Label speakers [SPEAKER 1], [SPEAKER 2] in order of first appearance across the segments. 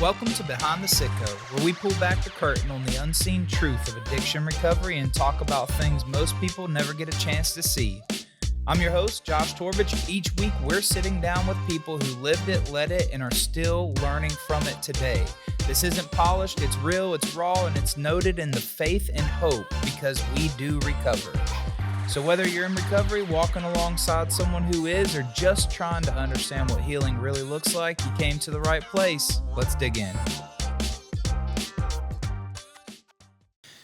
[SPEAKER 1] Welcome to Behind the Citgo, where we pull back the curtain on the unseen truth of addiction recovery and talk about things most people never get a chance to see. I'm your host, Josh Torbich. Each week, we're sitting down with people who lived it, led it, and are still learning from it today. This isn't polished, it's real, it's raw, and it's noted in the faith and hope because we do recover. So whether you're in recovery, walking alongside someone who is, or just trying to understand what healing really looks like, you came to the right place. Let's dig in.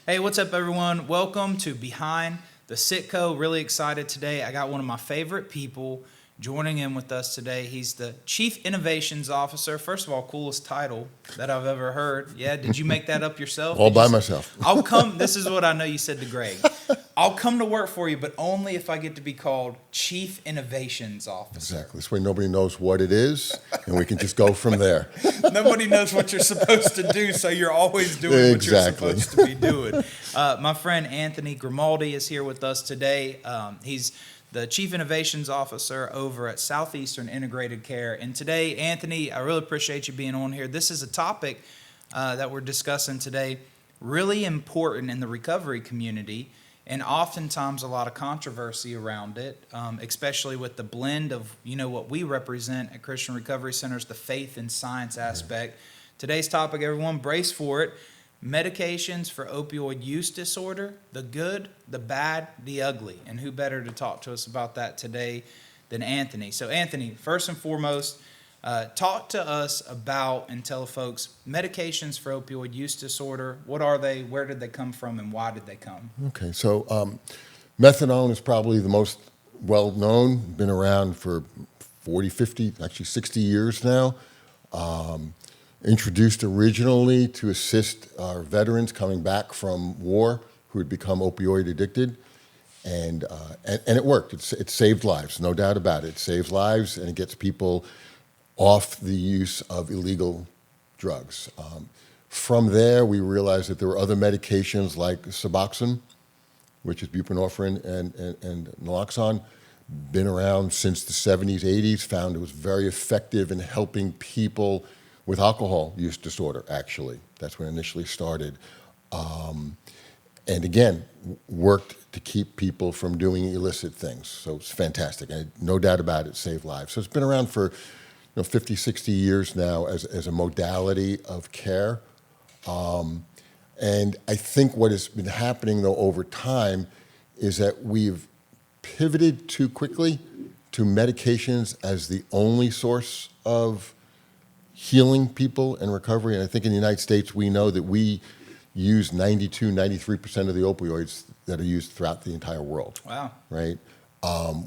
[SPEAKER 1] Hey, what's up, everyone? Welcome to Behind the Citgo. Really excited today. I got one of my favorite people joining in with us today. He's the Chief Innovations Officer. First of all, coolest title that I've ever heard. Yeah, did you make that up yourself?
[SPEAKER 2] All by myself.
[SPEAKER 1] This is what I know you said to Greg. I'll come to work for you, but only if I get to be called Chief Innovations Officer.
[SPEAKER 2] Exactly. This way nobody knows what it is, and we can just go from there.
[SPEAKER 1] Nobody knows what you're supposed to do, so you're always doing what you're supposed to be doing. My friend Anthony Grimaldi is here with us today. He's the Chief Innovations Officer over at Southeastern Integrated Care. And today, Anthony, I really appreciate you being on here. This is a topic that we're discussing today, really important in the recovery community, and oftentimes a lot of controversy around it, especially with the blend of, what we represent at Christian Recovery Centers, the faith and science aspect. Today's topic, everyone, brace for it. Medications for opioid use disorder, the good, the bad, the ugly. And who better to talk to us about that today than Anthony? So Anthony, first and foremost, talk to us about and tell folks medications for opioid use disorder. What are they? Where did they come from? And why did they come?
[SPEAKER 2] Okay, so methadone is probably the most well-known, been around for 40, 50, actually 60 years now. Introduced originally to assist our veterans coming back from war who had become opioid addicted, and it worked. It saved lives, no doubt about it. It saves lives, and it gets people off the use of illegal drugs. From there, we realized that there were other medications like Suboxone, which is buprenorphine and naloxone, been around since the 70s, 80s, found it was very effective in helping people with alcohol use disorder, actually. That's when it initially started. And again, worked to keep people from doing illicit things. So it's fantastic. And no doubt about it, saved lives. So it's been around for 50, 60 years now as a modality of care. And I think what has been happening, though, over time is that we've pivoted too quickly to medications as the only source of healing people and recovery. And I think in the United States, we know that we use 92, 93% of the opioids that are used throughout the entire world.
[SPEAKER 1] Wow.
[SPEAKER 2] Right?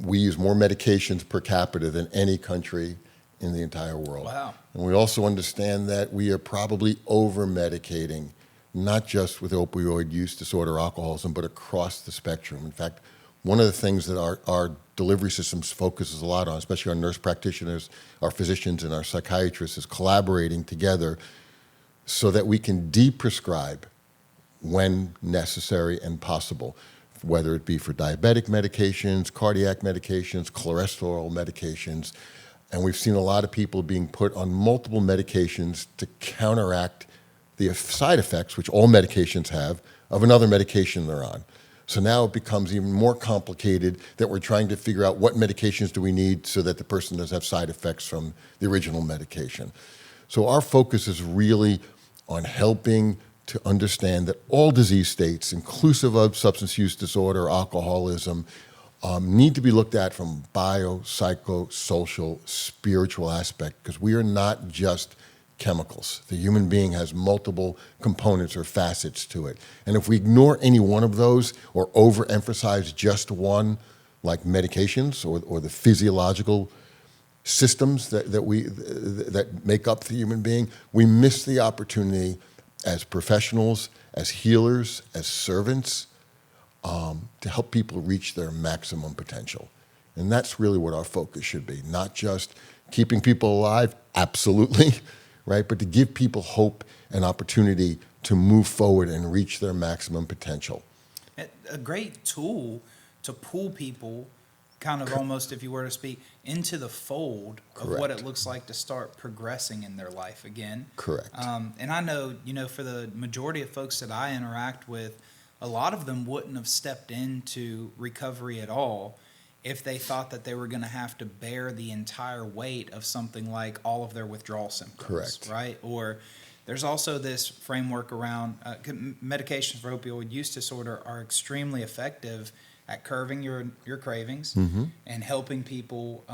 [SPEAKER 2] We use more medications per capita than any country in the entire world.
[SPEAKER 1] Wow.
[SPEAKER 2] And we also understand that we are probably over-medicating, not just with opioid use disorder, alcoholism, but across the spectrum. In fact, one of the things that our delivery systems focuses a lot on, especially our nurse practitioners, our physicians, and our psychiatrists, is collaborating together so that we can de-prescribe when necessary and possible, whether it be for diabetic medications, cardiac medications, cholesterol medications. And we've seen a lot of people being put on multiple medications to counteract the side effects, which all medications have, of another medication they're on. So now it becomes even more complicated that we're trying to figure out what medications do we need so that the person doesn't have side effects from the original medication. So our focus is really on helping to understand that all disease states, inclusive of substance use disorder, alcoholism, need to be looked at from bio, psycho, social, spiritual aspect, because we are not just chemicals. The human being has multiple components or facets to it. And if we ignore any one of those or overemphasize just one, like medications or the physiological systems that make up the human being, we miss the opportunity as professionals, as healers, as servants, to help people reach their maximum potential. And that's really what our focus should be, not just keeping people alive, absolutely, right? But to give people hope and opportunity to move forward and reach their maximum potential.
[SPEAKER 1] A great tool to pull people kind of almost, if you were to speak, into the fold of what
[SPEAKER 2] Correct.
[SPEAKER 1] it looks like to start progressing in their life again.
[SPEAKER 2] Correct.
[SPEAKER 1] And I know, for the majority of folks that I interact with, a lot of them wouldn't have stepped into recovery at all if they thought that they were going to have to bear the entire weight of something like all of their withdrawal symptoms.
[SPEAKER 2] Correct.
[SPEAKER 1] Right? Or there's also this framework around medications for opioid use disorder are extremely effective at curbing your cravings and helping people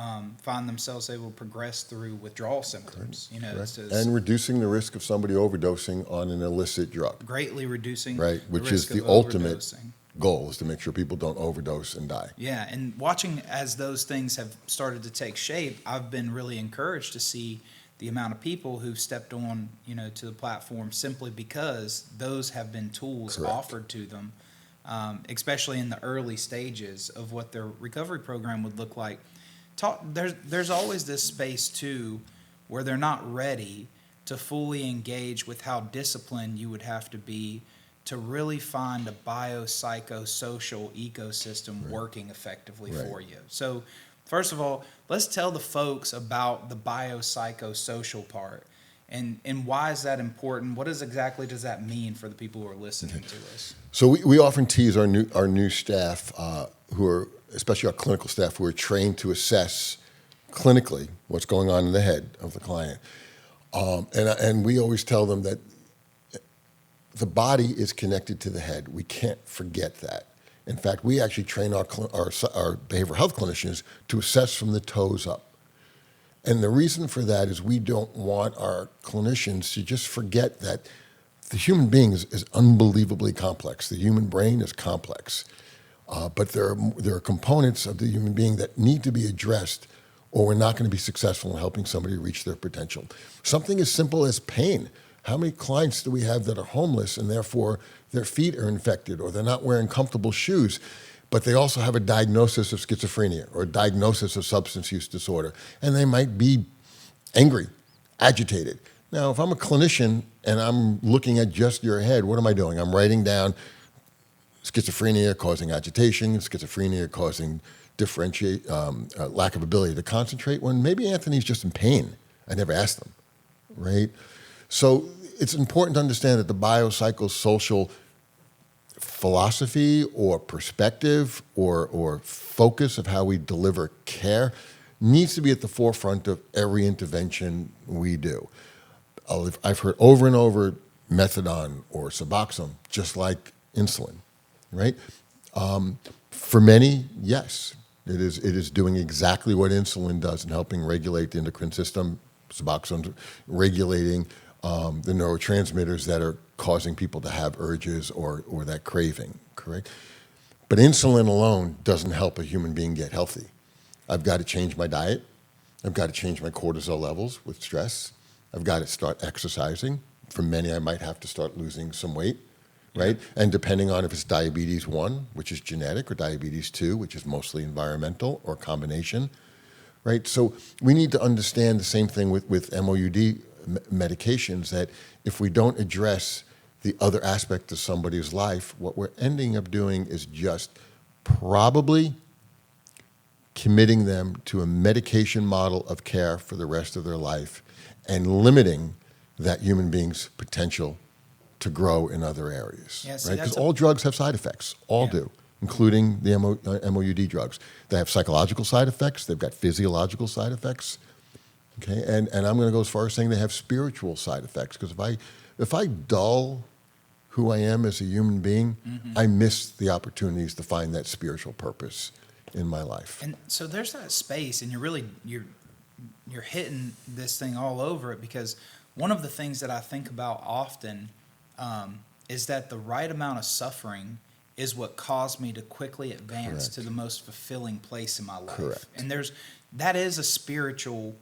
[SPEAKER 1] find themselves able to progress through withdrawal symptoms.
[SPEAKER 2] Correct. And reducing the risk of somebody overdosing on an illicit drug.
[SPEAKER 1] Greatly reducing
[SPEAKER 2] Right,
[SPEAKER 1] the
[SPEAKER 2] which
[SPEAKER 1] risk
[SPEAKER 2] is the
[SPEAKER 1] of
[SPEAKER 2] ultimate
[SPEAKER 1] overdosing.
[SPEAKER 2] goal, is to make sure people don't overdose and die.
[SPEAKER 1] Yeah, and watching as those things have started to take shape, I've been really encouraged to see the amount of people who've stepped on, to the platform simply because those have been tools
[SPEAKER 2] Correct.
[SPEAKER 1] offered to them, especially in the early stages of what their recovery program would look like. There's always this space too where they're not ready to fully engage with how disciplined you would have to be to really find a biopsychosocial ecosystem working effectively for you. So first of all, let's tell the folks about the biopsychosocial part and why is that important? What exactly does that mean for the people who are listening to us?
[SPEAKER 2] So we often tease our new staff, who are, especially our clinical staff, who are trained to assess clinically what's going on in the head of the client. And we always tell them that the body is connected to the head. We can't forget that. In fact, we actually train our behavioral health clinicians to assess from the toes up. And the reason for that is we don't want our clinicians to just forget that the human being is unbelievably complex. The human brain is complex. But there are components of the human being that need to be addressed, or we're not going to be successful in helping somebody reach their potential. Something as simple as pain. How many clients do we have that are homeless and therefore their feet are infected or they're not wearing comfortable shoes, but they also have a diagnosis of schizophrenia or a diagnosis of substance use disorder, and they might be angry, agitated. Now, if I'm a clinician and I'm looking at just your head, what am I doing? I'm writing down schizophrenia causing agitation, schizophrenia causing lack of ability to concentrate, when maybe Anthony's just in pain. I never asked him, right? So it's important to understand that the biopsychosocial philosophy or perspective or focus of how we deliver care needs to be at the forefront of every intervention we do. I've heard over and over methadone or Suboxone, just like insulin, right? For many, yes, it is doing exactly what insulin does in helping regulate the endocrine system. Suboxone regulating the neurotransmitters that are causing people to have urges or that craving, correct? But insulin alone doesn't help a human being get healthy. I've got to change my diet. I've got to change my cortisol levels with stress. I've got to start exercising. For many, I might have to start losing some weight, right? And depending on if it's diabetes 1, which is genetic, or diabetes 2, which is mostly environmental, or combination, right? So we need to understand the same thing with MOUD medications, that if we don't address the other aspect of somebody's life, what we're ending up doing is just probably committing them to a medication model of care for the rest of their life and limiting that human being's potential to grow in other areas,
[SPEAKER 1] Yeah, see,
[SPEAKER 2] right? Because
[SPEAKER 1] that's
[SPEAKER 2] all drugs have side effects, all do, including the MOUD drugs. They have psychological side effects, they've got physiological side effects, okay? And I'm going to go as far as saying they have spiritual side effects, because if I dull who I am as a human being, I miss the opportunities to find that spiritual purpose in my life.
[SPEAKER 1] And so there's that space, and you're hitting this thing all over it, because one of the things that I think about often is that the right amount of suffering is what caused me to quickly advance to the most fulfilling place in my life.
[SPEAKER 2] Correct.
[SPEAKER 1] And that is a spiritual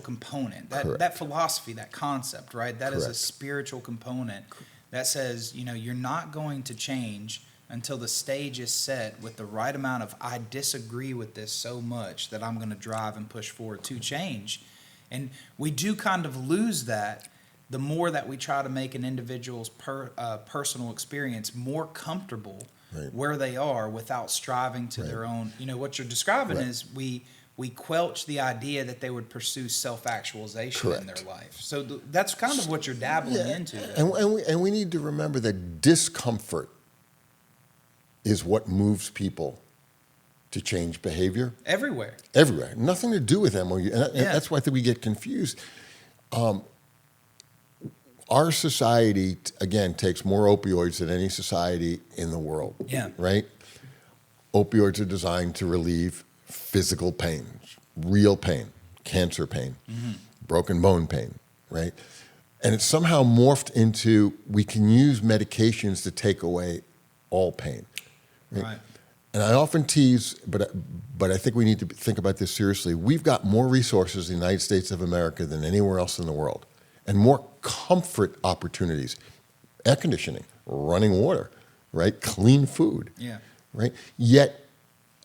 [SPEAKER 1] component. That philosophy, that concept, right? That is a spiritual component that says, you're not going to change until the stage is set with the right amount of, I disagree with this so much that I'm going to drive and push forward to change. And we do kind of lose that the more that we try to make an individual's personal experience more comfortable where they are without striving to their own. You know, what you're describing is we quelch the idea that they would pursue self-actualization in their life. So that's kind of what you're dabbling into.
[SPEAKER 2] And we need to remember that discomfort is what moves people to change behavior.
[SPEAKER 1] Everywhere.
[SPEAKER 2] Nothing to do with MOU. And that's why I think we get confused. Our society, again, takes more opioids than any society in the world.
[SPEAKER 1] Yeah.
[SPEAKER 2] Right? Opioids are designed to relieve physical pain, real pain, cancer pain, broken bone pain, right? And it's somehow morphed into we can use medications to take away all pain. Right. And I often tease, but I think we need to think about this seriously. We've got more resources in the United States of America than anywhere else in the world, and more comfort opportunities, air conditioning, running water, right? Clean food, right? Yet,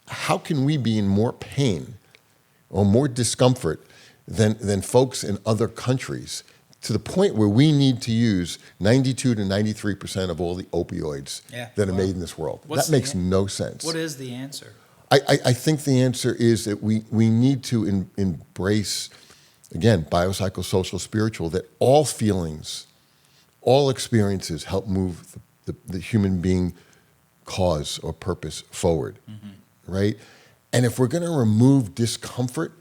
[SPEAKER 2] how can we be in more pain or more discomfort than folks in other countries, to the point where we need to use 92 to 93% of all the opioids that are made in this world? That makes no sense.
[SPEAKER 1] What is the answer?
[SPEAKER 2] I think the answer is that we need to embrace, again, biopsychosocial spiritual, that all feelings, all experiences help move the human being cause or purpose forward, right? And if we're going to remove discomfort,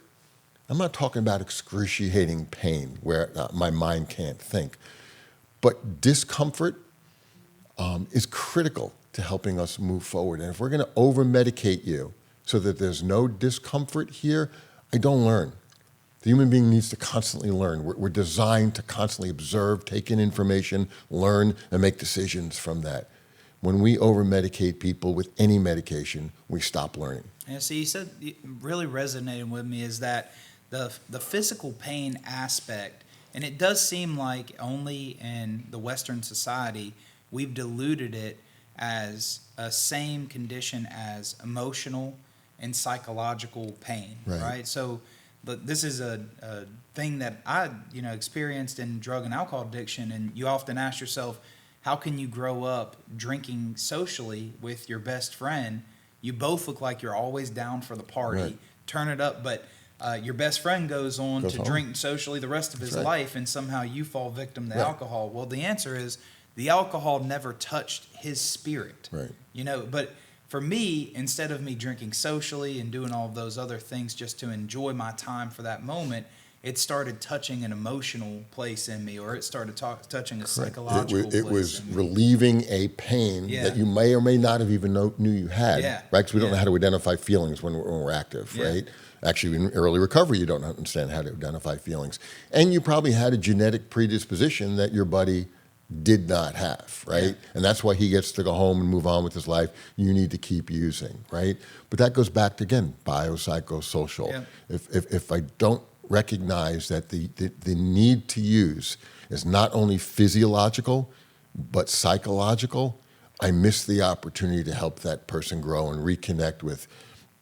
[SPEAKER 2] I'm not talking about excruciating pain where my mind can't think, but discomfort is critical to helping us move forward. And if we're going to over-medicate you so that there's no discomfort here, I don't learn. The human being needs to constantly learn. We're designed to constantly observe, take in information, learn, and make decisions from that. When we over-medicate people with any medication, we stop learning.
[SPEAKER 1] Yeah, so you said, really resonated with me is that the physical pain aspect, and it does seem like only in the Western society we've diluted it as a same condition as emotional and psychological pain, right? So this is a thing that I experienced in drug and alcohol addiction, and you often ask yourself, how can you grow up drinking socially with your best friend? You both look like you're always down for the party, turn it up, but your best friend goes on to drink socially the rest of his life, and somehow you fall victim to alcohol. Well, the answer is the alcohol never touched his spirit. But for me, instead of me drinking socially and doing all of those other things just to enjoy my time for that moment, it started touching an emotional place in me, or it started touching a psychological place.
[SPEAKER 2] It was relieving a pain that you may or may not have even knew you had, right? Because we don't know how to identify feelings when we're active, right? Actually, in early recovery, you don't understand how to identify feelings. And you probably had a genetic predisposition that your buddy did not have, right? And that's why he gets to go home and move on with his life. You need to keep using, right? But that goes back to, again, biopsychosocial. If I don't recognize that the need to use is not only physiological, but psychological, I miss the opportunity to help that person grow and reconnect with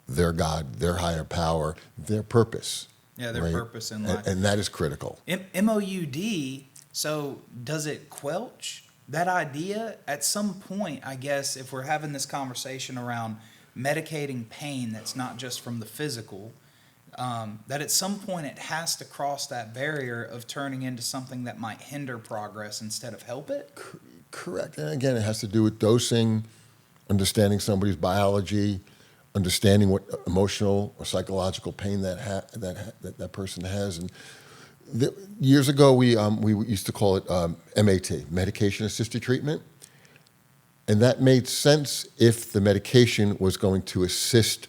[SPEAKER 2] their God, their higher power, their purpose.
[SPEAKER 1] Their purpose in life.
[SPEAKER 2] And that is critical.
[SPEAKER 1] MOUD, so does it quelch that idea? At some point, I guess, if we're having this conversation around medicating pain that's not just from the physical, that at some point it has to cross that barrier of turning into something that might hinder progress instead of help it?
[SPEAKER 2] Correct. And again, it has to do with dosing, understanding somebody's biology, understanding what emotional or psychological pain that person has. And years ago, we used to call it MAT, medication-assisted treatment. And that made sense if the medication was going to assist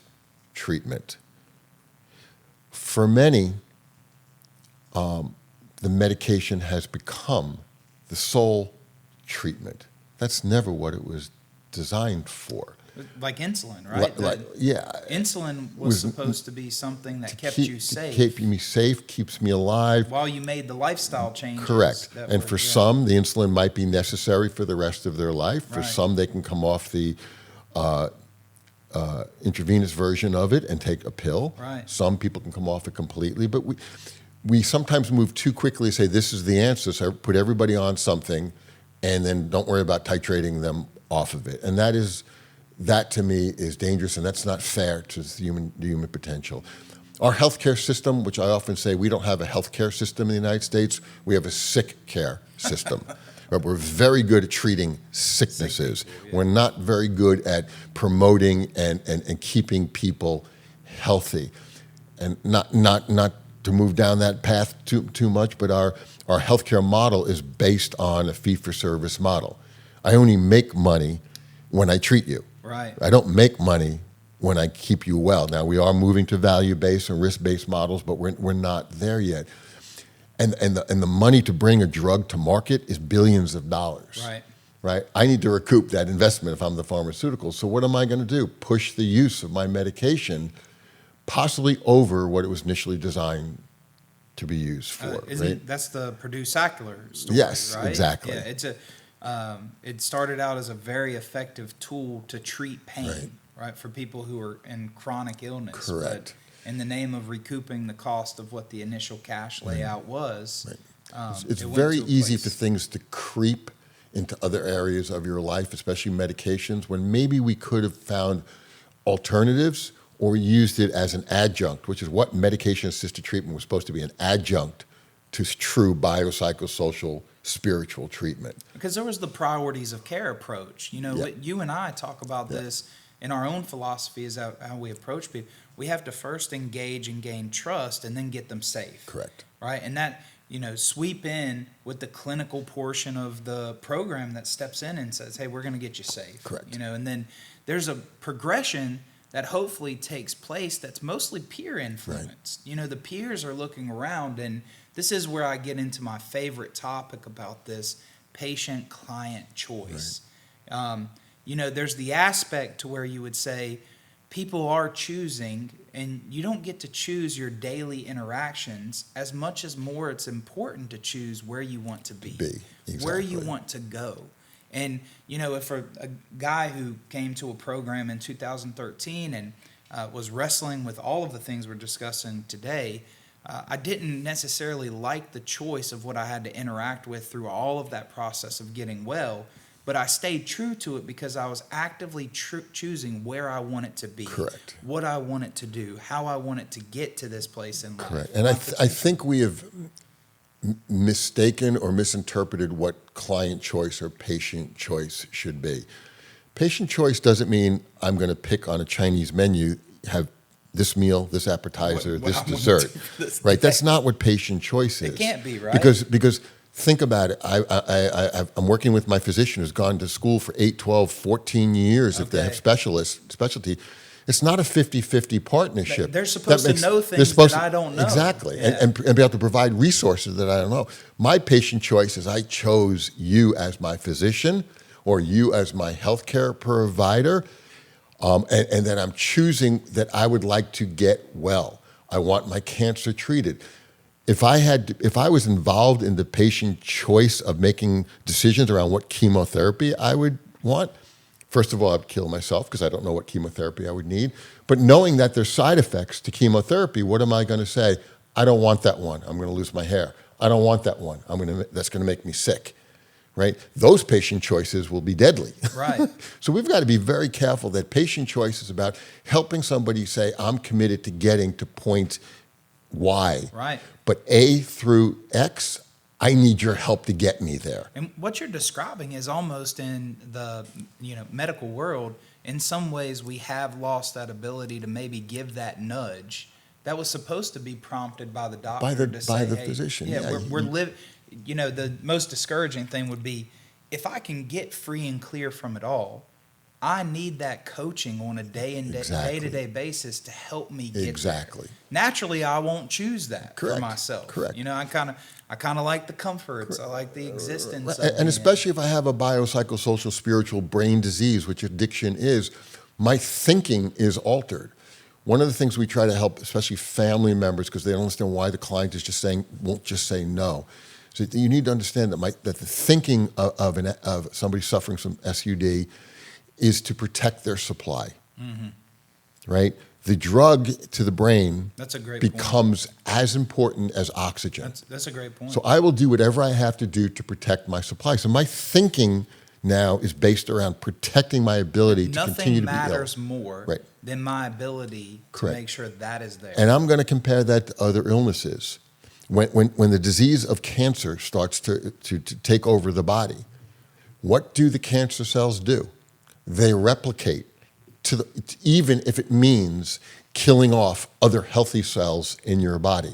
[SPEAKER 2] treatment. For many, the medication has become the sole treatment. That's never what it was designed for.
[SPEAKER 1] Like insulin, right? Insulin was supposed to be something that kept you safe.
[SPEAKER 2] Keep me safe, keeps me alive.
[SPEAKER 1] While you made the lifestyle changes.
[SPEAKER 2] Correct. And for some, the insulin might be necessary for the rest of their life. For some, they can come off the intravenous version of it and take a pill. Some people can come off it completely. But we sometimes move too quickly to say this is the answer. So put everybody on something and then don't worry about titrating them off of it. And that is that to me is dangerous, and that's not fair to the human potential. Our healthcare system, which I often say we don't have a healthcare system in the United States, we have a sick care system. We're very good at treating sicknesses.
[SPEAKER 1] Sick people, yeah.
[SPEAKER 2] We're not very good at promoting and keeping people healthy. And not to move down that path too much, but our healthcare model is based on a fee-for-service model. I only make money when I treat you.
[SPEAKER 1] Right.
[SPEAKER 2] I don't make money when I keep you well. Now, we are moving to value-based and risk-based models, but we're not there yet. And the money to bring a drug to market is billions of dollars.
[SPEAKER 1] Right.
[SPEAKER 2] Right? I need to recoup that investment if I'm the pharmaceutical. So what am I going to do? Push the use of my medication possibly over what it was initially designed to be used for. Right?
[SPEAKER 1] That's the Purdue Sackler story,
[SPEAKER 2] Yes,
[SPEAKER 1] right?
[SPEAKER 2] exactly.
[SPEAKER 1] Yeah, it started out as a very effective tool to treat pain, right, for people who are in chronic illness.
[SPEAKER 2] Correct.
[SPEAKER 1] But in the name of recouping the cost of what the initial cash layout was,
[SPEAKER 2] It's
[SPEAKER 1] it went
[SPEAKER 2] very
[SPEAKER 1] to a
[SPEAKER 2] easy
[SPEAKER 1] place-
[SPEAKER 2] for things to creep into other areas of your life, especially medications, when maybe we could have found alternatives or used it as an adjunct, which is what medication-assisted treatment was supposed to be, an adjunct to true biopsychosocial spiritual treatment.
[SPEAKER 1] Because there was the priorities of care approach. You know,
[SPEAKER 2] Yep.
[SPEAKER 1] you and I talk about this in our own philosophy is how we approach people. We have to first engage and gain trust and then get them safe.
[SPEAKER 2] Correct.
[SPEAKER 1] Right? And that, sweep in with the clinical portion of the program that steps in and says, hey, we're going to get you safe.
[SPEAKER 2] Correct.
[SPEAKER 1] And then there's a progression that hopefully takes place that's mostly peer influence.
[SPEAKER 2] Right.
[SPEAKER 1] The peers are looking around, and this is where I get into my favorite topic about this, patient-client choice.
[SPEAKER 2] Right.
[SPEAKER 1] There's the aspect to where you would say people are choosing, and you don't get to choose your daily interactions as much as more it's important to choose where you want to be.
[SPEAKER 2] Exactly.
[SPEAKER 1] Where you want to go. And, if a guy who came to a program in 2013 and was wrestling with all of the things we're discussing today, I didn't necessarily like the choice of what I had to interact with through all of that process of getting well, but I stayed true to it because I was actively choosing where I want it to be.
[SPEAKER 2] Correct.
[SPEAKER 1] What I want it to do, how I want it to get to this place in life.
[SPEAKER 2] Correct. And I think we have mistaken or misinterpreted what client choice or patient choice should be. Patient choice doesn't mean I'm going to pick on a Chinese menu, have this meal, this appetizer,
[SPEAKER 1] What
[SPEAKER 2] this
[SPEAKER 1] I want to
[SPEAKER 2] dessert.
[SPEAKER 1] do for this
[SPEAKER 2] Right?
[SPEAKER 1] day.
[SPEAKER 2] That's not what patient choice is.
[SPEAKER 1] It can't be, right?
[SPEAKER 2] Because think about it. I'm working with my physician who's gone to school for 8, 12, 14 years if they have specialty. It's not a 50-50 partnership.
[SPEAKER 1] They're supposed to know things that I don't know.
[SPEAKER 2] Exactly.
[SPEAKER 1] Yeah.
[SPEAKER 2] And be able to provide resources that I don't know. My patient choice is I chose you as my physician or you as my healthcare provider, and then I'm choosing that I would like to get well. I want my cancer treated. If I was involved in the patient choice of making decisions around what chemotherapy I would want, first of all, I'd kill myself because I don't know what chemotherapy I would need. But knowing that there's side effects to chemotherapy, what am I going to say? I don't want that one. I'm going to lose my hair. I don't want that one. That's going to make me sick, right? Those patient choices will be deadly.
[SPEAKER 1] Right.
[SPEAKER 2] So we've got to be very careful that patient choice is about helping somebody say, I'm committed to getting to point Y.
[SPEAKER 1] Right.
[SPEAKER 2] But A through X, I need your help to get me there.
[SPEAKER 1] And what you're describing is almost in the medical world. In some ways, we have lost that ability to maybe give that nudge that was supposed to be prompted by the doctor
[SPEAKER 2] By the physician.
[SPEAKER 1] Yeah, we're living. The most discouraging thing would be if I can get free and clear from it all. I need that coaching on a day-to-day basis to help me get
[SPEAKER 2] Exactly.
[SPEAKER 1] there. Naturally, I won't choose that for myself.
[SPEAKER 2] Correct.
[SPEAKER 1] I kind of like the comforts. I like the existence.
[SPEAKER 2] And especially if I have a biopsychosocial spiritual brain disease, which addiction is, my thinking is altered. One of the things we try to help, especially family members, because they don't understand why the client won't just say no. So you need to understand that the thinking of somebody suffering from SUD is to protect their supply, right? The drug to the brain
[SPEAKER 1] That's a great
[SPEAKER 2] becomes as important as oxygen.
[SPEAKER 1] That's a great point.
[SPEAKER 2] So I will do whatever I have to do to protect my supply. So my thinking now is based around protecting my ability to continue to be ill.
[SPEAKER 1] Nothing matters more
[SPEAKER 2] Right.
[SPEAKER 1] than my ability
[SPEAKER 2] Correct.
[SPEAKER 1] to make sure that is there.
[SPEAKER 2] And I'm going to compare that to other illnesses. When the disease of cancer starts to take over the body, what do the cancer cells do? They replicate, even if it means killing off other healthy cells in your body,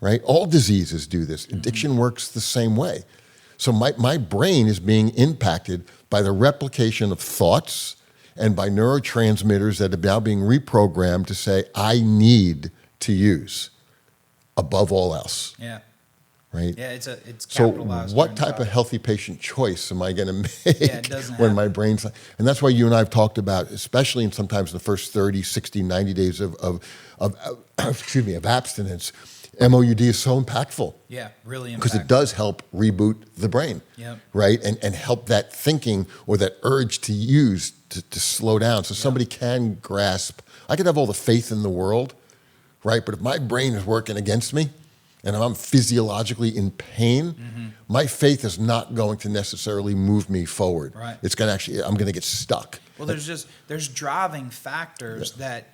[SPEAKER 2] right? All diseases do this. Addiction works the same way. So my brain is being impacted by the replication of thoughts and by neurotransmitters that are now being reprogrammed to say, I need to use above all else.
[SPEAKER 1] Yeah.
[SPEAKER 2] Right?
[SPEAKER 1] Yeah, it's
[SPEAKER 2] So
[SPEAKER 1] capitalized.
[SPEAKER 2] what type of healthy patient choice am I going to make
[SPEAKER 1] it doesn't
[SPEAKER 2] when
[SPEAKER 1] happen.
[SPEAKER 2] my brain's... And that's why you and I have talked about, especially in sometimes the first 30, 60, 90 days of excuse me, of abstinence, MOUD is so impactful.
[SPEAKER 1] Yeah, really impactful.
[SPEAKER 2] Because it does help reboot the brain,
[SPEAKER 1] Yep.
[SPEAKER 2] right? And help that thinking or that urge to use to slow down so somebody can grasp. I could have all the faith in the world, right? But if my brain is working against me and I'm physiologically in pain, my faith is not going to necessarily move me forward.
[SPEAKER 1] Right.
[SPEAKER 2] It's going to actually, I'm going to get stuck.
[SPEAKER 1] Well, there's driving factors that,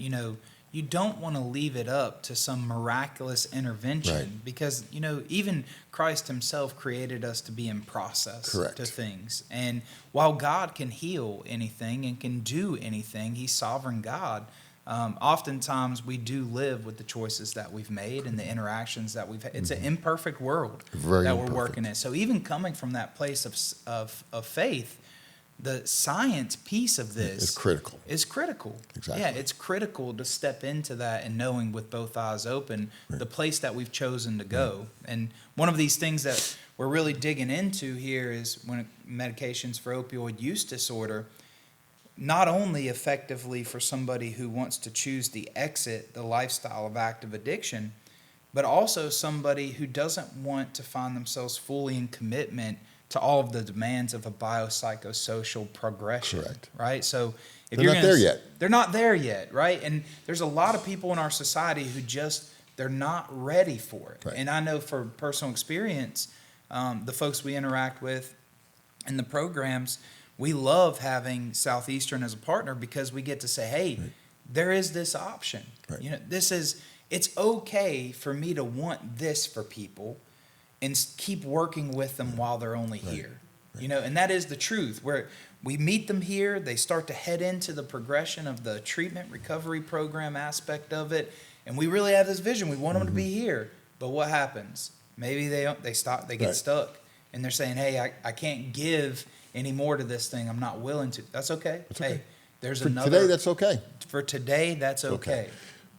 [SPEAKER 1] you don't want to leave it up to some miraculous intervention
[SPEAKER 2] Right.
[SPEAKER 1] because, even Christ himself created us to be in process
[SPEAKER 2] Correct.
[SPEAKER 1] to things. And while God can heal anything and can do anything, he's sovereign God. Oftentimes we do live with the choices that we've made and the interactions that we've had. It's an imperfect world
[SPEAKER 2] Very
[SPEAKER 1] that
[SPEAKER 2] imperfect.
[SPEAKER 1] we're working in. So even coming from that place of faith, the science piece of this
[SPEAKER 2] It's critical.
[SPEAKER 1] is critical.
[SPEAKER 2] Exactly.
[SPEAKER 1] Yeah, it's critical to step into that and knowing with both eyes open the place that we've chosen to go. And one of these things that we're really digging into here is when medications for opioid use disorder, not only effectively for somebody who wants to choose the lifestyle of active addiction, but also somebody who doesn't want to find themselves fully in commitment to all of the demands of a biopsychosocial progression.
[SPEAKER 2] Correct.
[SPEAKER 1] Right? So if
[SPEAKER 2] They're
[SPEAKER 1] you're
[SPEAKER 2] not
[SPEAKER 1] gonna,
[SPEAKER 2] there yet.
[SPEAKER 1] They're not there yet, right? And there's a lot of people in our society who they're not ready for it.
[SPEAKER 2] Right.
[SPEAKER 1] And I know for personal experience, the folks we interact with in the programs, we love having Southeastern as a partner because we get to say, hey, there is this option.
[SPEAKER 2] Right.
[SPEAKER 1] It's okay for me to want this for people and keep working with them while they're only here. Right. And that is the truth. Where we meet them here, they start to head into the progression of the treatment recovery program aspect of it, and we really have this vision. We want them to be here, but what happens? Maybe they get stuck, and they're saying, "Hey, I can't give any more to this thing. I'm not willing to." That's okay. Hey, there's another.
[SPEAKER 2] For today, that's okay.
[SPEAKER 1] For today, that's okay.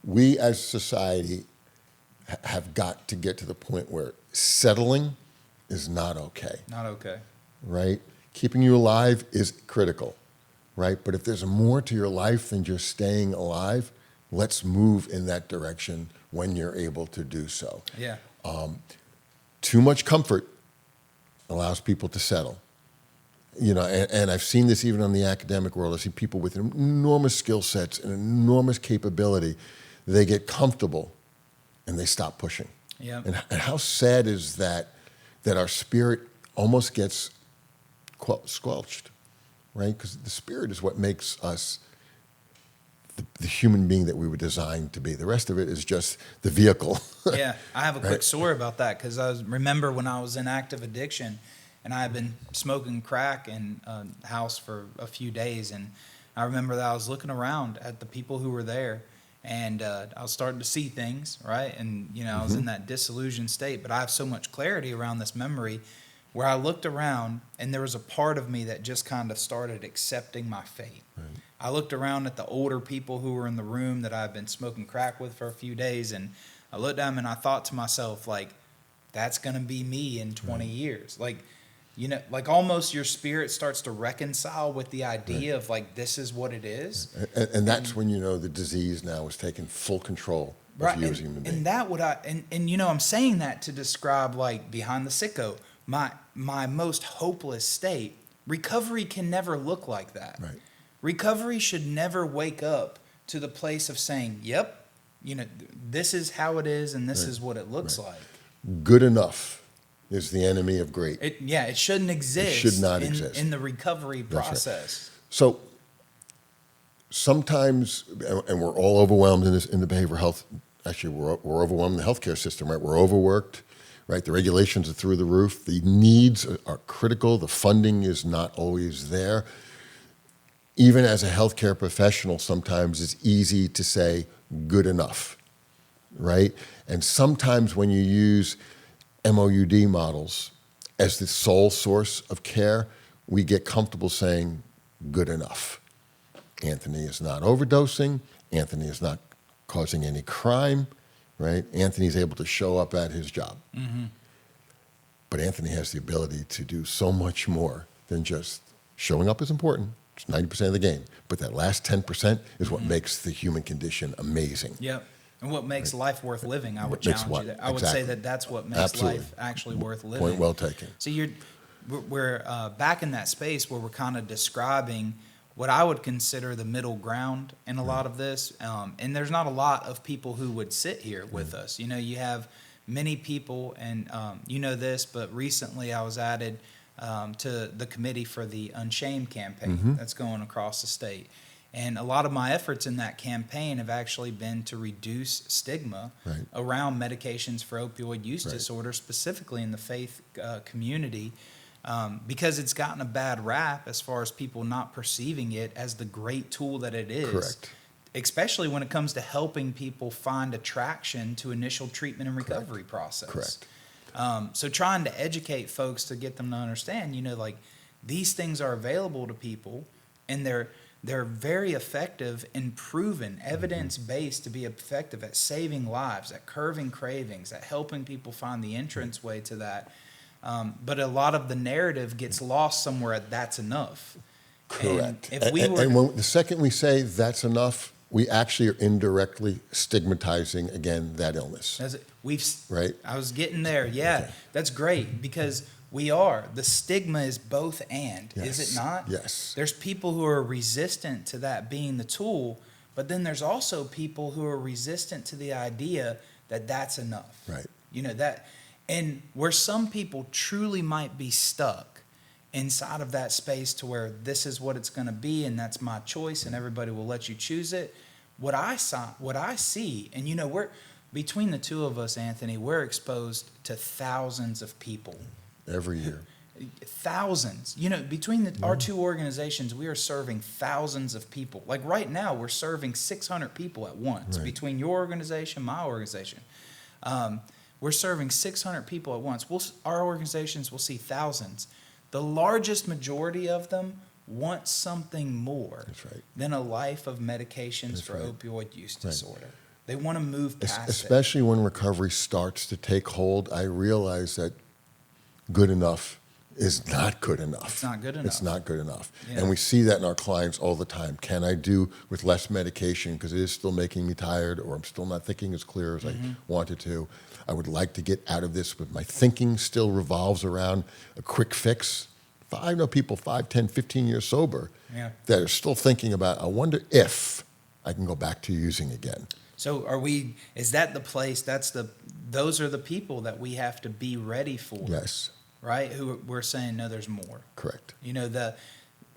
[SPEAKER 2] We as society have got to get to the point where settling is not okay.
[SPEAKER 1] Not okay.
[SPEAKER 2] Right? Keeping you alive is critical, right? But if there's more to your life than just staying alive, let's move in that direction when you're able to do so.
[SPEAKER 1] Yeah.
[SPEAKER 2] Too much comfort allows people to settle. And I've seen this even in the academic world. I see people with enormous skill sets and enormous capability. They get comfortable and they stop pushing.
[SPEAKER 1] Yeah.
[SPEAKER 2] And how sad is that our spirit almost gets squelched, right? Because the spirit is what makes us the human being that we were designed to be. The rest of it is just the vehicle.
[SPEAKER 1] Yeah, I have a quick story about that because remember when I was in active addiction and I had been smoking crack in a house for a few days, and I remember that I was looking around at the people who were there, and I was starting to see things, right? And, I was in that disillusioned state, but I have so much clarity around this memory where I looked around and there was a part of me that just kind of started accepting my fate. Right. I looked around at the older people who were in the room that I've been smoking crack with for a few days, and I looked down and I thought to myself, that's going to be me in 20 years. Almost your spirit starts to reconcile with the idea of this is what it is.
[SPEAKER 2] And that's when the disease now is taking full control of you as a human being.
[SPEAKER 1] And that I'm saying that to describe Behind the Citgo, my most hopeless state. Recovery can never look like that.
[SPEAKER 2] Right.
[SPEAKER 1] Recovery should never wake up to the place of saying, yep, this is how it is and this is what it looks like.
[SPEAKER 2] Good enough is the enemy of great.
[SPEAKER 1] It shouldn't exist.
[SPEAKER 2] It should not exist
[SPEAKER 1] in the recovery process.
[SPEAKER 2] Right. So sometimes, and we're all overwhelmed in the behavioral health. Actually, we're overwhelmed in the healthcare system, right? We're overworked, right? The regulations are through the roof. The needs are critical. The funding is not always there. Even as a healthcare professional, sometimes it's easy to say good enough, right? And sometimes when you use MOUD models as the sole source of care, we get comfortable saying good enough. Anthony is not overdosing. Anthony is not causing any crime, right? Anthony's able to show up at his job. Mm-hmm. But Anthony has the ability to do so much more than just showing up is important. It's 90% of the game. But that last 10% is what makes the human condition amazing.
[SPEAKER 1] Yep. And what makes life worth living, I would challenge you there. I would say that's what makes life actually worth living.
[SPEAKER 2] Point well taken.
[SPEAKER 1] So we're back in that space where we're kind of describing what I would consider the middle ground in a lot of this. And there's not a lot of people who would sit here with us. You know, you have many people, and you know this, but recently I was added to the committee for the Unshamed campaign that's going across the state. And a lot of my efforts in that campaign have actually been to reduce stigma around medications for opioid use disorder, specifically in the faith community, because it's gotten a bad rap as far as people not perceiving it as the great tool that it is.
[SPEAKER 2] Correct.
[SPEAKER 1] Especially when it comes to helping people find attraction to initial treatment and recovery process.
[SPEAKER 2] Correct.
[SPEAKER 1] So trying to educate folks to get them to understand, you know, like these things are available to people, and they're very effective and proven, evidence-based to be effective at saving lives, at curbing cravings, at helping people find the entranceway to that. But a lot of the narrative gets lost somewhere at that's enough.
[SPEAKER 2] Correct.
[SPEAKER 1] And
[SPEAKER 2] the second we say that's enough, we actually are indirectly stigmatizing, again, that illness.
[SPEAKER 1] Right. I was getting there. Yeah, okay. That's great, because we are. The stigma is both and,
[SPEAKER 2] yes.
[SPEAKER 1] Is it not?
[SPEAKER 2] Yes.
[SPEAKER 1] There's people who are resistant to that being the tool, but then there's also people who are resistant to the idea that that's enough.
[SPEAKER 2] Right.
[SPEAKER 1] You know, that, and where some people truly might be stuck inside of that space to where this is what it's going to be and that's my choice and everybody will let you choose it. What I see, and you know, we're between the two of us, Anthony, we're exposed to thousands of people.
[SPEAKER 2] Every year.
[SPEAKER 1] Thousands. You know, between our two organizations, we are serving thousands of people. Like right now, we're serving 600 people at once. Right. Between your organization, my organization. We're serving 600 people at once. Our organizations will see thousands. The largest majority of them want something more than a life of medications for opioid use disorder. They want to move past
[SPEAKER 2] especially when recovery starts to take hold. I realize that good enough is not good enough.
[SPEAKER 1] It's not good enough.
[SPEAKER 2] It's not good enough.
[SPEAKER 1] Yeah.
[SPEAKER 2] And we see that in our clients all the time. Can I do with less medication because it is still making me tired, or I'm still not thinking as clear as I wanted to? I would like to get out of this, but my thinking still revolves around a quick fix. I know people 5, 10, 15 years sober that are still thinking about, I wonder if I can go back to using again.
[SPEAKER 1] So is that the place, those are the people that we have to be ready for?
[SPEAKER 2] Yes.
[SPEAKER 1] Right? Who we're saying, no, there's more.
[SPEAKER 2] Correct.
[SPEAKER 1] You know,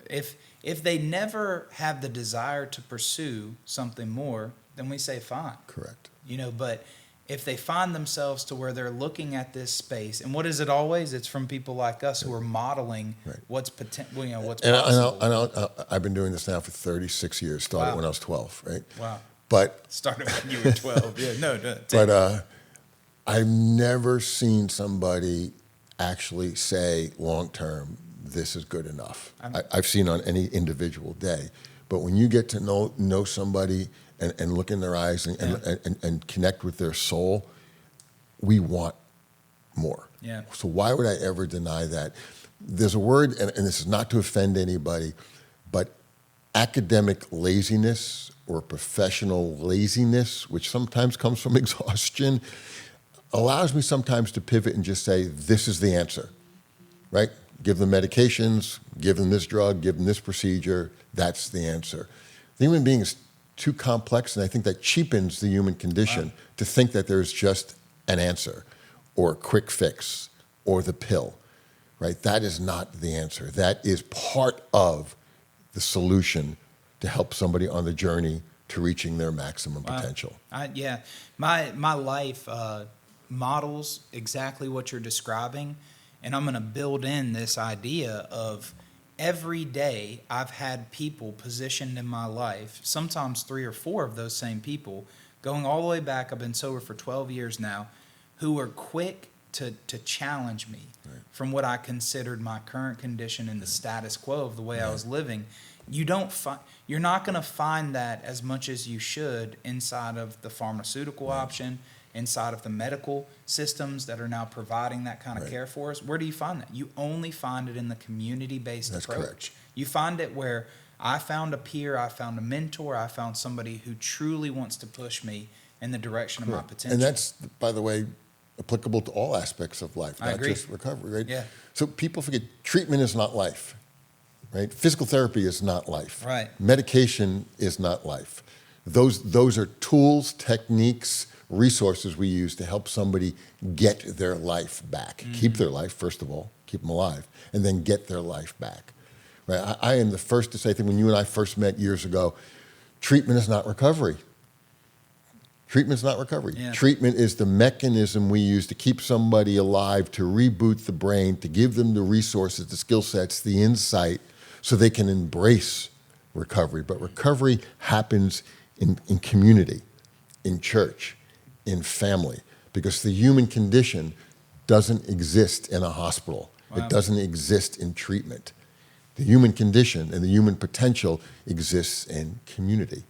[SPEAKER 1] if they never have the desire to pursue something more, then we say fine.
[SPEAKER 2] Correct.
[SPEAKER 1] You know, but if they find themselves to where they're looking at this space, and what is it always? It's from people like us who are modeling what's potential, you know, what's possible.
[SPEAKER 2] I've been doing this now for 36 years. Started when I was 12, right?
[SPEAKER 1] Wow.
[SPEAKER 2] But
[SPEAKER 1] started when you were 12. Yeah, no.
[SPEAKER 2] But I've never seen somebody actually say long term, this is good enough. I've seen on any individual day. But when you get to know somebody and look in their eyes and connect with their soul, we want more.
[SPEAKER 1] Yeah.
[SPEAKER 2] So why would I ever deny that? There's a word, and this is not to offend anybody, but academic laziness or professional laziness, which sometimes comes from exhaustion, allows me sometimes to pivot and just say, this is the answer, right? Give them medications, give them this drug, give them this procedure, that's the answer. The human being is too complex, and I think that cheapens the human condition to think that there's just an answer or a quick fix or the pill, right? That is not the answer. That is part of the solution to help somebody on the journey to reaching their maximum potential.
[SPEAKER 1] Yeah, my life models exactly what you're describing, and I'm going to build in this idea of every day I've had people positioned in my life, sometimes 3 or 4 of those same people, going all the way back. I've been sober for 12 years now, who are quick to challenge me from what I considered my current condition and the status quo of the way I was living. You're not going to find that as much as you should inside of the pharmaceutical option, inside of the medical systems that are now providing that kind of care for us. Where do you find that? You only find it in the community-based approach.
[SPEAKER 2] Correct.
[SPEAKER 1] You find it where I found a peer, I found a mentor, I found somebody who truly wants to push me in the direction of my potential.
[SPEAKER 2] And that's, by the way, applicable to all aspects of life, not just recovery, right?
[SPEAKER 1] Yeah.
[SPEAKER 2] So people forget treatment is not life, right? Physical therapy is not life.
[SPEAKER 1] Right.
[SPEAKER 2] Medication is not life. Those are tools, techniques, resources we use to help somebody get their life back. Keep their life, first of all, keep them alive, and then get their life back. Right? I am the first to say, I think when you and I first met years ago, treatment is not recovery. Treatment's not recovery.
[SPEAKER 1] Yeah.
[SPEAKER 2] Treatment is the mechanism we use to keep somebody alive, to reboot the brain, to give them the resources, the skill sets, the insight, so they can embrace recovery. But recovery happens in community, in church, in family, because the human condition doesn't exist in a hospital. Wow. It doesn't exist in treatment. The human condition and the human potential exists in community.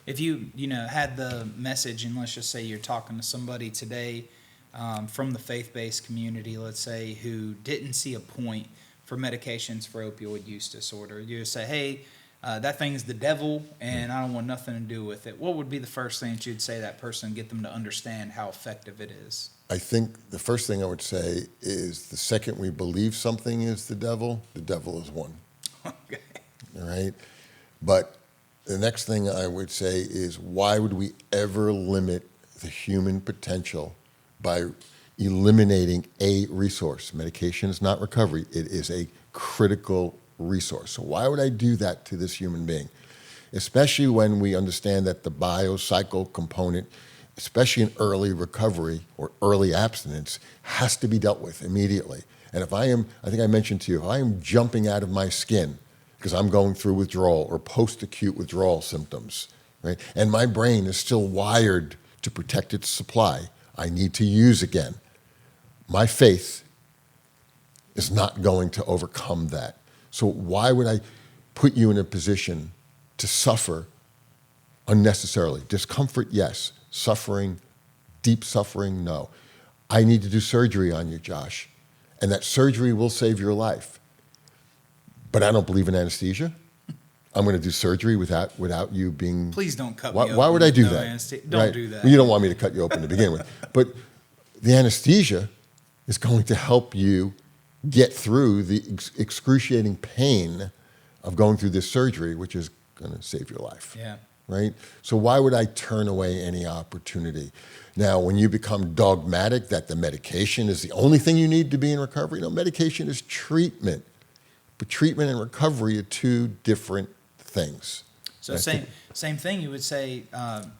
[SPEAKER 1] If you had the message, and let's just say you're talking to somebody today from the faith-based community, let's say, who didn't see a point for medications for opioid use disorder, you say, hey, that thing's the devil, and I don't want nothing to do with it. What would be the first thing that you'd say to that person, get them to understand how effective it is?
[SPEAKER 2] I think the first thing I would say is the second we believe something is the devil is one.
[SPEAKER 1] Okay.
[SPEAKER 2] All right? But the next thing I would say is, why would we ever limit the human potential by eliminating a resource? Medication is not recovery. It is a critical resource. So why would I do that to this human being? Especially when we understand that the biopsychal component, especially in early recovery or early abstinence, has to be dealt with immediately. And if I think I mentioned to you, if I am jumping out of my skin because I'm going through withdrawal or post-acute withdrawal symptoms, right? And my brain is still wired to protect its supply, I need to use again. My faith is not going to overcome that. So why would I put you in a position to suffer unnecessarily? Discomfort, yes. Suffering, deep suffering, no. I need to do surgery on you, Josh, and that surgery will save your life. But I don't believe in anesthesia. I'm going to do surgery without you being...
[SPEAKER 1] Please don't cut me open.
[SPEAKER 2] Why would I do that?
[SPEAKER 1] Don't do that.
[SPEAKER 2] Well, you don't want me to cut you open to begin with. But the anesthesia is going to help you get through the excruciating pain of going through this surgery, which is going to save your life.
[SPEAKER 1] Yeah.
[SPEAKER 2] Right? So why would I turn away any opportunity? Now, when you become dogmatic that the medication is the only thing you need to be in recovery, no, medication is treatment. But treatment and recovery are two different things.
[SPEAKER 1] So same thing, you would say,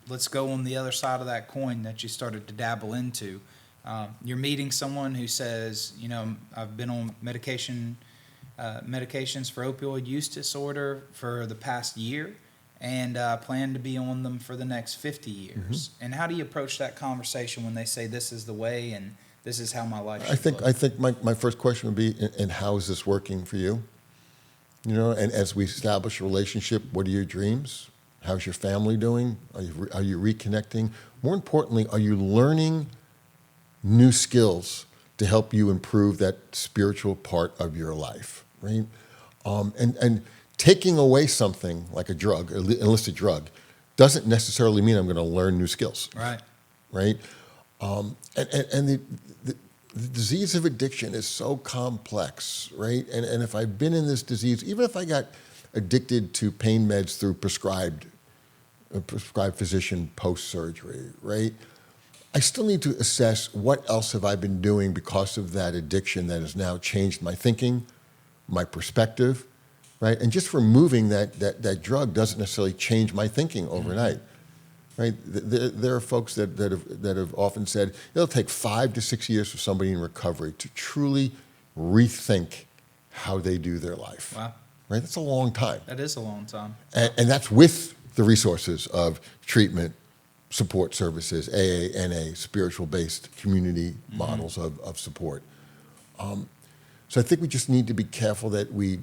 [SPEAKER 1] let's go on the other side of that coin that you started to dabble into. You're meeting someone who says, I've been on medications for opioid use disorder for the past year, and plan to be on them for the next 50 years. Mm-hmm. And how do you approach that conversation when they say this is the way and this is how my life should look?
[SPEAKER 2] I think my first question would be, and how is this working for you? And as we establish a relationship, what are your dreams? How's your family doing? Are you reconnecting? More importantly, are you learning new skills to help you improve that spiritual part of your life, right? And taking away something like a drug, an illicit drug, doesn't necessarily mean I'm going to learn new skills.
[SPEAKER 1] Right.
[SPEAKER 2] Right? And the disease of addiction is so complex, right? And if I've been in this disease, even if I got addicted to pain meds through prescribed physician post-surgery, right? I still need to assess what else have I been doing because of that addiction that has now changed my thinking, my perspective, right? And just removing that drug doesn't necessarily change my thinking overnight, right? There are folks that have often said it'll take 5 to 6 years for somebody in recovery to truly rethink how they do their life.
[SPEAKER 1] Wow.
[SPEAKER 2] Right? That's a long time.
[SPEAKER 1] That is a long time.
[SPEAKER 2] And that's with the resources of treatment, support services, AA, NA, spiritual-based community models of support. So I think we just need to be careful that we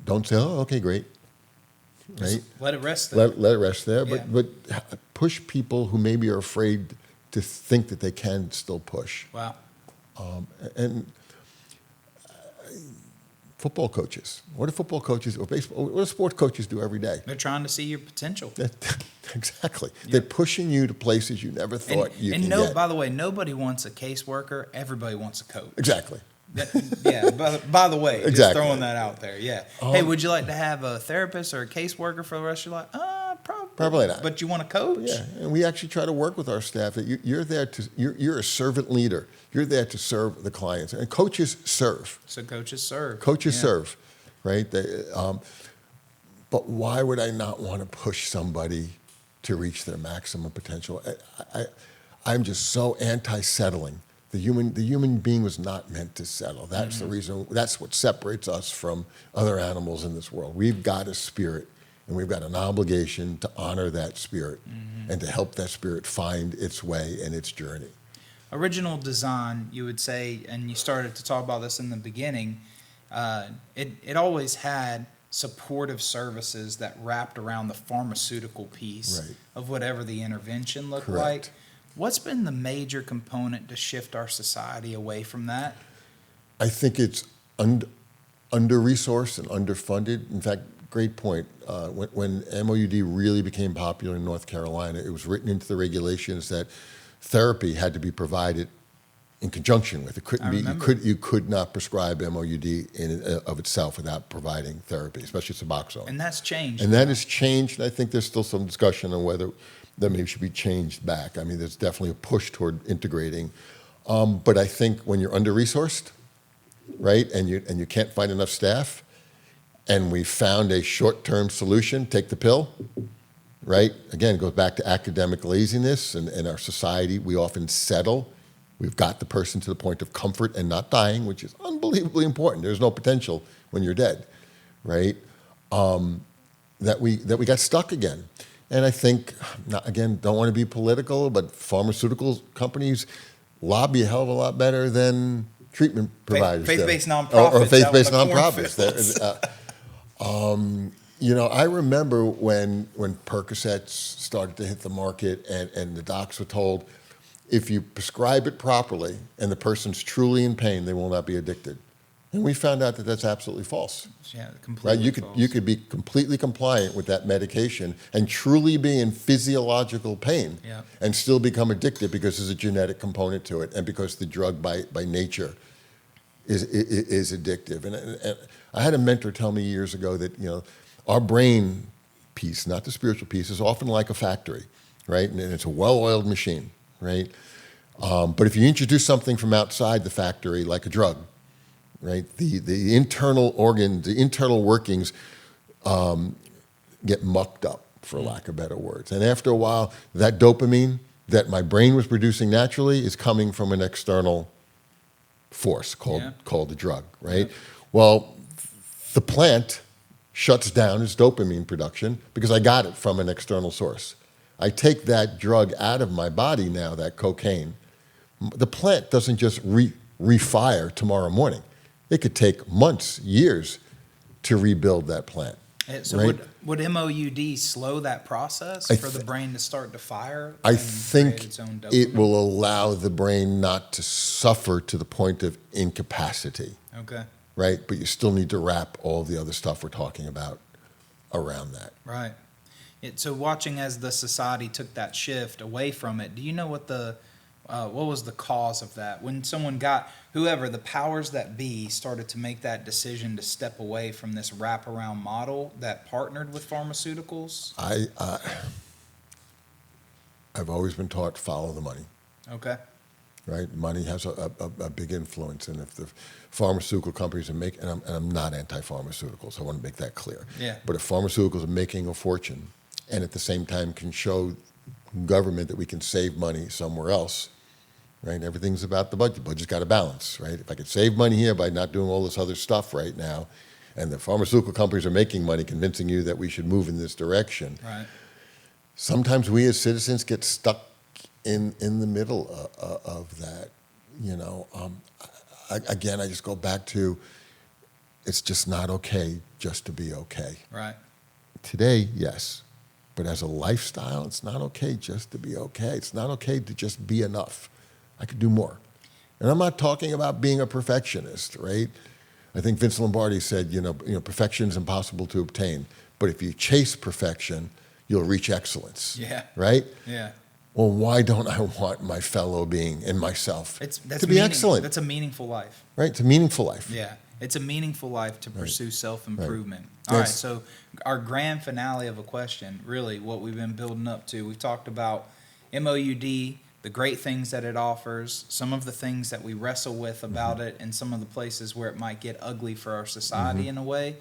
[SPEAKER 2] don't say, oh, okay, great. Right?
[SPEAKER 1] Just let it rest there.
[SPEAKER 2] Let it rest there,
[SPEAKER 1] Yeah.
[SPEAKER 2] but push people who maybe are afraid to think that they can still push.
[SPEAKER 1] Wow.
[SPEAKER 2] And football coaches, what do football coaches or baseball, what do sports coaches do every day?
[SPEAKER 1] They're trying to see your potential.
[SPEAKER 2] Exactly. They're pushing you to places you never thought you could get.
[SPEAKER 1] By the way, nobody wants a caseworker. Everybody wants a coach.
[SPEAKER 2] Exactly.
[SPEAKER 1] Yeah. By the way, just
[SPEAKER 2] Exactly.
[SPEAKER 1] throwing that out there. Yeah. Hey, would you like to have a therapist or a caseworker for the rest of your life?
[SPEAKER 2] Probably not.
[SPEAKER 1] But you want a coach?
[SPEAKER 2] Yeah, and we actually try to work with our staff that you're there to, you're a servant leader. You're there to serve the clients. And coaches serve.
[SPEAKER 1] So coaches serve.
[SPEAKER 2] Coaches
[SPEAKER 1] Yeah.
[SPEAKER 2] serve, right? But why would I not want to push somebody to reach their maximum potential? I'm just so anti-settling. The human being was not meant to settle. That's the reason. That's what separates us from other animals in this world. We've got a spirit, and we've got an obligation to honor that spirit and to help that spirit find its way and its journey.
[SPEAKER 1] Original design, you would say, and you started to talk about this in the beginning, it always had supportive services that wrapped around the pharmaceutical piece
[SPEAKER 2] Right.
[SPEAKER 1] of whatever the intervention looked
[SPEAKER 2] Correct.
[SPEAKER 1] like. What's been the major component to shift our society away from that?
[SPEAKER 2] I think it's under-resourced and underfunded. In fact, great point. When MOUD really became popular in North Carolina, it was written into the regulations that therapy had to be provided in conjunction with it. Couldn't be, you could not prescribe MOUD of itself without providing therapy, especially Suboxone.
[SPEAKER 1] And that's changed.
[SPEAKER 2] And that has changed. And I think there's still some discussion on whether that maybe should be changed back. I mean, there's definitely a push toward integrating. But I think when you're under-resourced, right, and you can't find enough staff, and we found a short-term solution, take the pill, right? Again, it goes back to academic laziness and our society. We often settle. We've got the person to the point of comfort and not dying, which is unbelievably important. There's no potential when you're dead, right? That we got stuck again. And I think, again, don't want to be political, but pharmaceutical companies lobby a hell of a lot better than treatment providers.
[SPEAKER 1] Faith-based nonprofits.
[SPEAKER 2] Or faith-based
[SPEAKER 1] out in the
[SPEAKER 2] nonprofits. You know, I remember when Percocets started to hit the market and the docs were told, if you prescribe it properly and the person's truly in pain, they will not be addicted. And we found out that that's absolutely false.
[SPEAKER 1] Yeah, completely
[SPEAKER 2] Right?
[SPEAKER 1] false.
[SPEAKER 2] You could be completely compliant with that medication and truly be in physiological pain
[SPEAKER 1] Yeah.
[SPEAKER 2] and still become addicted because there's a genetic component to it and because the drug by nature is addictive. And I had a mentor tell me years ago that, you know, our brain piece, not the spiritual piece, is often like a factory, right? And it's a well-oiled machine, right? But if you introduce something from outside the factory, like a drug, right, the internal organs, the internal workings get mucked up, for lack of better words. And after a while, that dopamine that my brain was producing naturally is coming from an external force called the drug, right?
[SPEAKER 1] Yep.
[SPEAKER 2] Well, the plant shuts down its dopamine production because I got it from an external source. I take that drug out of my body now, that cocaine. The plant doesn't just refire tomorrow morning. It could take months, years to rebuild that plant.
[SPEAKER 1] So
[SPEAKER 2] right?
[SPEAKER 1] would MOUD slow that process for the brain to start to fire?
[SPEAKER 2] I
[SPEAKER 1] and
[SPEAKER 2] think
[SPEAKER 1] create its own
[SPEAKER 2] it
[SPEAKER 1] dopamine?
[SPEAKER 2] will allow the brain not to suffer to the point of incapacity,
[SPEAKER 1] Okay,
[SPEAKER 2] right? But you still need to wrap all the other stuff we're talking about around that.
[SPEAKER 1] right. So watching as the society took that shift away from it, do you know what was the cause of that? When someone whoever, the powers that be, started to make that decision to step away from this wraparound model that partnered with pharmaceuticals?
[SPEAKER 2] I've always been taught follow the money.
[SPEAKER 1] Okay.
[SPEAKER 2] Right? Money has a big influence, and if the pharmaceutical companies are making, and I'm not anti-pharmaceuticals, I want to make that clear.
[SPEAKER 1] Yeah.
[SPEAKER 2] But if pharmaceuticals are making a fortune, and at the same time can show government that we can save money somewhere else, right? Everything's about the budget. Budget's got to balance, right? If I could save money here by not doing all this other stuff right now, and the pharmaceutical companies are making money convincing you that we should move in this direction.
[SPEAKER 1] Right.
[SPEAKER 2] Sometimes we as citizens get stuck in the middle of that, you know. Again, I just go back to, it's just not okay just to be okay.
[SPEAKER 1] Right.
[SPEAKER 2] Today, yes, but as a lifestyle, it's not okay just to be okay. It's not okay to just be enough. I could do more. And I'm not talking about being a perfectionist, right? I think Vince Lombardi said, you know, perfection is impossible to obtain, but if you chase perfection, you'll reach excellence.
[SPEAKER 1] Yeah.
[SPEAKER 2] Right?
[SPEAKER 1] Yeah.
[SPEAKER 2] Well, why don't I want my fellow being and myself
[SPEAKER 1] That's
[SPEAKER 2] to be excellent?
[SPEAKER 1] That's a meaningful life.
[SPEAKER 2] Right? It's a meaningful life.
[SPEAKER 1] Yeah. It's a meaningful life to pursue self-improvement.
[SPEAKER 2] Right.
[SPEAKER 1] All right,
[SPEAKER 2] Yes.
[SPEAKER 1] so our grand finale of a question, really what we've been building up to. We've talked about MOUD, the great things that it offers, some of the things that we wrestle with about it, and some of the places where it might get ugly for our society in a way.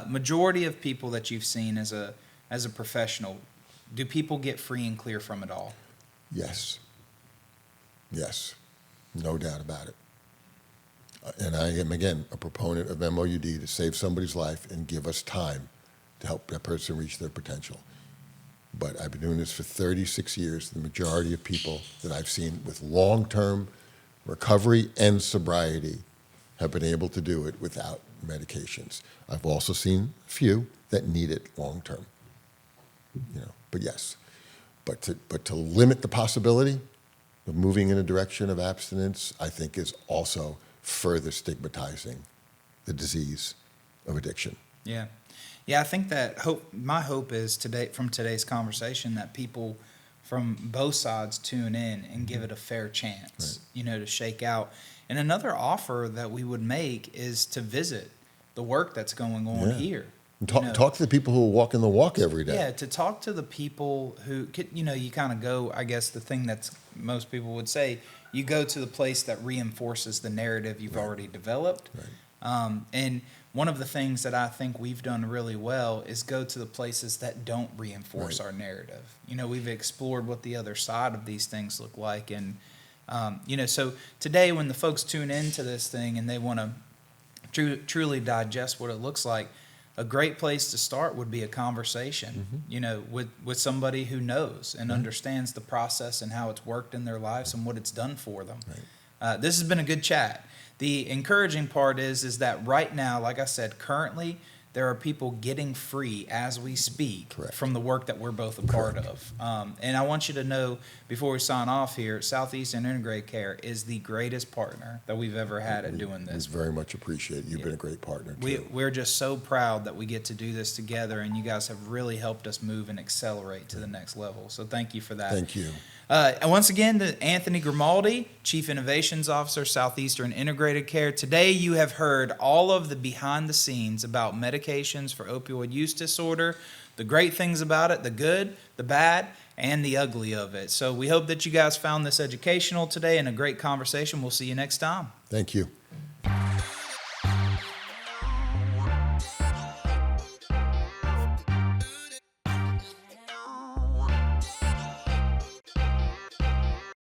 [SPEAKER 1] Majority of people that you've seen as a professional, do people get free and clear from it all?
[SPEAKER 2] Yes. Yes. No doubt about it. And I am, again, a proponent of MOUD to save somebody's life and give us time to help that person reach their potential. But I've been doing this for 36 years. The majority of people that I've seen with long-term recovery and sobriety have been able to do it without medications. I've also seen a few that need it long-term. You know, but yes. But to limit the possibility of moving in a direction of abstinence, I think is also further stigmatizing the disease of addiction.
[SPEAKER 1] Yeah. Yeah, I think that my hope is from today's conversation that people from both sides tune in and give it a fair chance, to shake out. And another offer that we would make is to visit the work that's going on here.
[SPEAKER 2] And talk to the people who are walking the walk every day.
[SPEAKER 1] Yeah, to talk to the people who, you kind of go, I guess the thing that most people would say, you go to the place that reinforces the narrative you've already developed.
[SPEAKER 2] Right.
[SPEAKER 1] And one of the things that I think we've done really well is go to the places that don't reinforce our narrative. We've explored what the other side of these things look like. And, so today when the folks tune into this thing and they want to truly digest what it looks like, a great place to start would be a conversation, with somebody who knows and understands the process and how it's worked in their lives and what it's done for them. Right. This has been a good chat. The encouraging part is that right now, like I said, currently there are people getting free as we speak from the work that we're both a part of. And I want you to know, before we sign off here, Southeastern Integrated Care is the greatest partner that we've ever had at doing this.
[SPEAKER 2] We very much appreciate it. You've been a great partner, too.
[SPEAKER 1] We're just so proud that we get to do this together, and you guys have really helped us move and accelerate to the next level. So thank you for that.
[SPEAKER 2] Thank you.
[SPEAKER 1] And once again, to Anthony Grimaldi, Chief Innovations Officer, Southeastern Integrated Care. Today you have heard all of the behind the scenes about medications for opioid use disorder, the great things about it, the good, the bad, and the ugly of it. So we hope that you guys found this educational today and a great conversation. We'll see you next time.
[SPEAKER 2] Thank you.